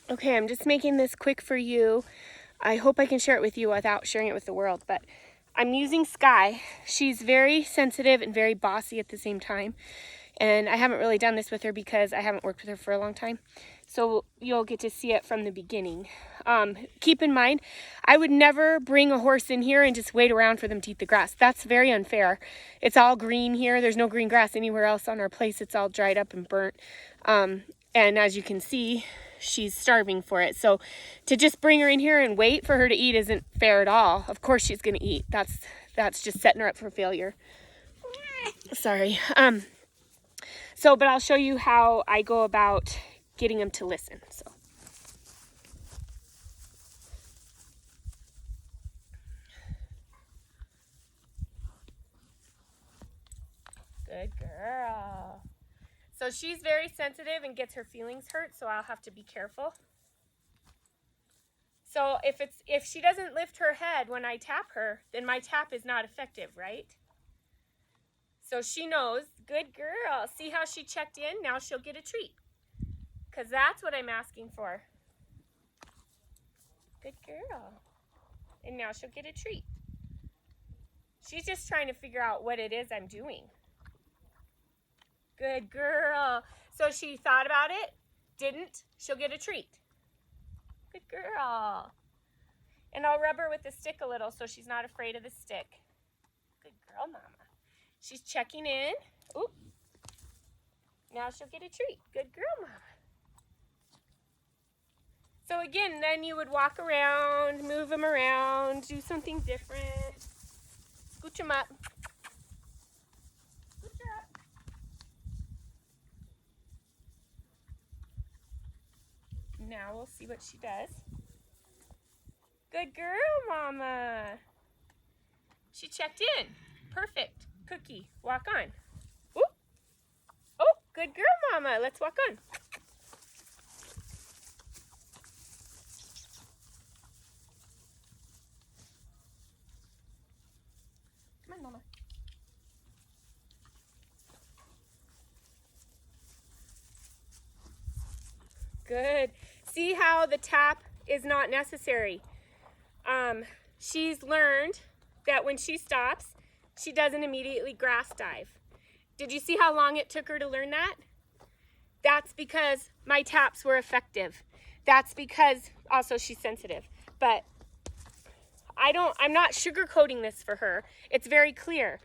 Okay, I'm just making this quick for you. I hope I can share it with you without sharing it with the world, but I'm using Sky. She's very sensitive and very bossy at the same time. And I haven't really done this with her because I haven't worked with her for a long time. So you'll get to see it from the beginning. Keep in mind, I would never bring a horse in here and just wait around for them to eat the grass. That's very unfair. It's all green here. There's no green grass anywhere else on our place. It's all dried up and burnt. And as you can see, she's starving for it. So to just bring her in here and wait for her to eat isn't fair at all. Of course she's going to eat. That's just setting her up for failure. Sorry. But I'll show you how I go about getting them to listen. So. Good girl. So she's very sensitive and gets her feelings hurt, so I'll have to be careful. So if she doesn't lift her head when I tap her, then my tap is not effective, right? So she knows, good girl. See how she checked in? Now she'll get a treat. Because that's what I'm asking for. Good girl. And now she'll get a treat. She's just trying to figure out what it is I'm doing. Good girl. So she thought about it, didn't, she'll get a treat. Good girl. And I'll rub her with the stick a little so she's not afraid of the stick. Good girl, Mama. She's checking in. Oop. Now she'll get a treat. Good girl, Mama. So again, then you would walk around, move them around, do something different. Scooch them up. Scooch her up. Now we'll see what she does. Good girl, Mama. She checked in. Perfect. Cookie, walk on. Ooh. Oh, good girl, Mama. Let's walk on. Come on, Mama. Good. See how the tap is not necessary. She's learned that when she stops, she doesn't immediately grass dive. Did you see how long it took her to learn that? That's because my taps were effective. That's because also she's sensitive. But I'm not sugarcoating this for her. It's very clear.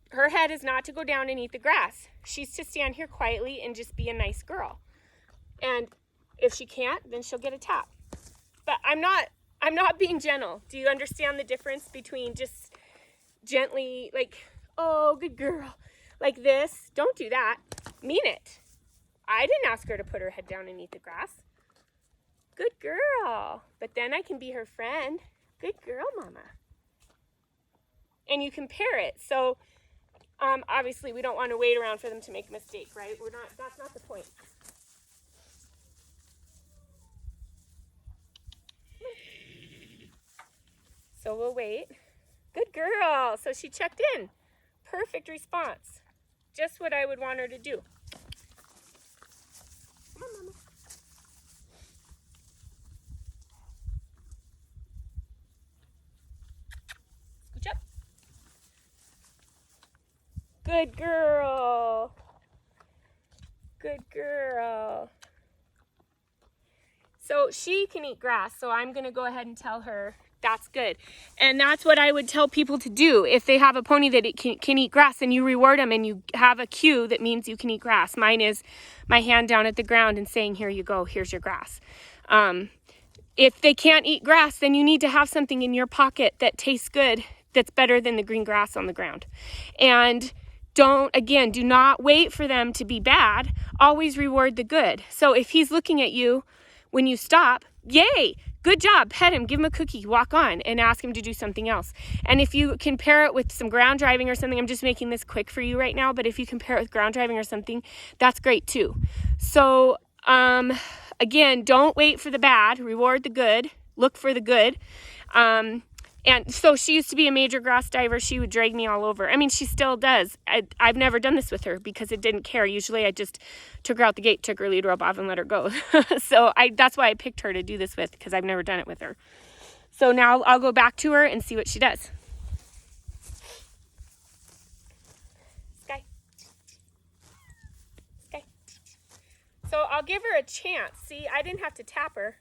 Her head is not to go down and eat the grass. She's to stand here quietly and just be a nice girl. And if she can't, then she'll get a tap. But I'm not being gentle. Do you understand the difference between just gently, like, oh, good girl, like this? Don't do that. Mean it. I didn't ask her to put her head down and eat the grass. Good girl. But then I can be her friend. Good girl, Mama. And you compare it. So obviously we don't want to wait around for them to make a mistake, right? That's not the point. So we'll wait. Good girl. So she checked in. Perfect response. Just what I would want her to do. Come on, Mama. Scooch up. Good girl. Good girl. So she can eat grass, so I'm going to go ahead and tell her that's good. And that's what I would tell people to do. If they have a pony that it can eat grass, and you reward them and you have a cue that means you can eat grass. Mine is my hand down at the ground and saying, here you go, here's your grass. If they can't eat grass, then you need to have something in your pocket that tastes good, that's better than the green grass on the ground. And do not wait for them to be bad. Always reward the good. So if he's looking at you when you stop, yay, good job, pet him, give him a cookie, walk on, and ask him to do something else. And if you can pair it with some ground driving or something, I'm just making this quick for you right now, but if you can pair it with ground driving or something, that's great too. So again, don't wait for the bad, reward the good, look for the good. And so she used to be a major grass diver. She would drag me all over. I mean, she still does. I've never done this with her because it didn't care. Usually I just took her out the gate, took her lead rope off, and let her go. So that's why I picked her to do this with, because I've never done it with her. So now I'll go back to her and see what she does. Sky. Sky. So I'll give her a chance. See, I didn't have to tap her.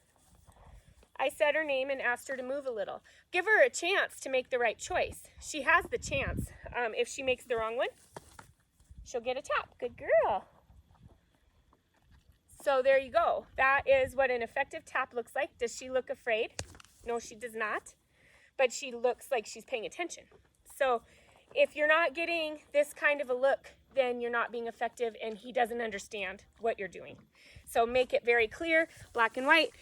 I said her name and asked her to move a little. Give her a chance to make the right choice. She has the chance. If she makes the wrong one, she'll get a tap. Good girl. So there you go. That is what an effective tap looks like. Does she look afraid? No, she does not. But she looks like she's paying attention. So if you're not getting this kind of a look, then you're not being effective and he doesn't understand what you're doing. So make it very clear, black and white.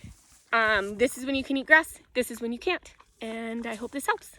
This is when you can eat grass. This is when you can't. And I hope this helps.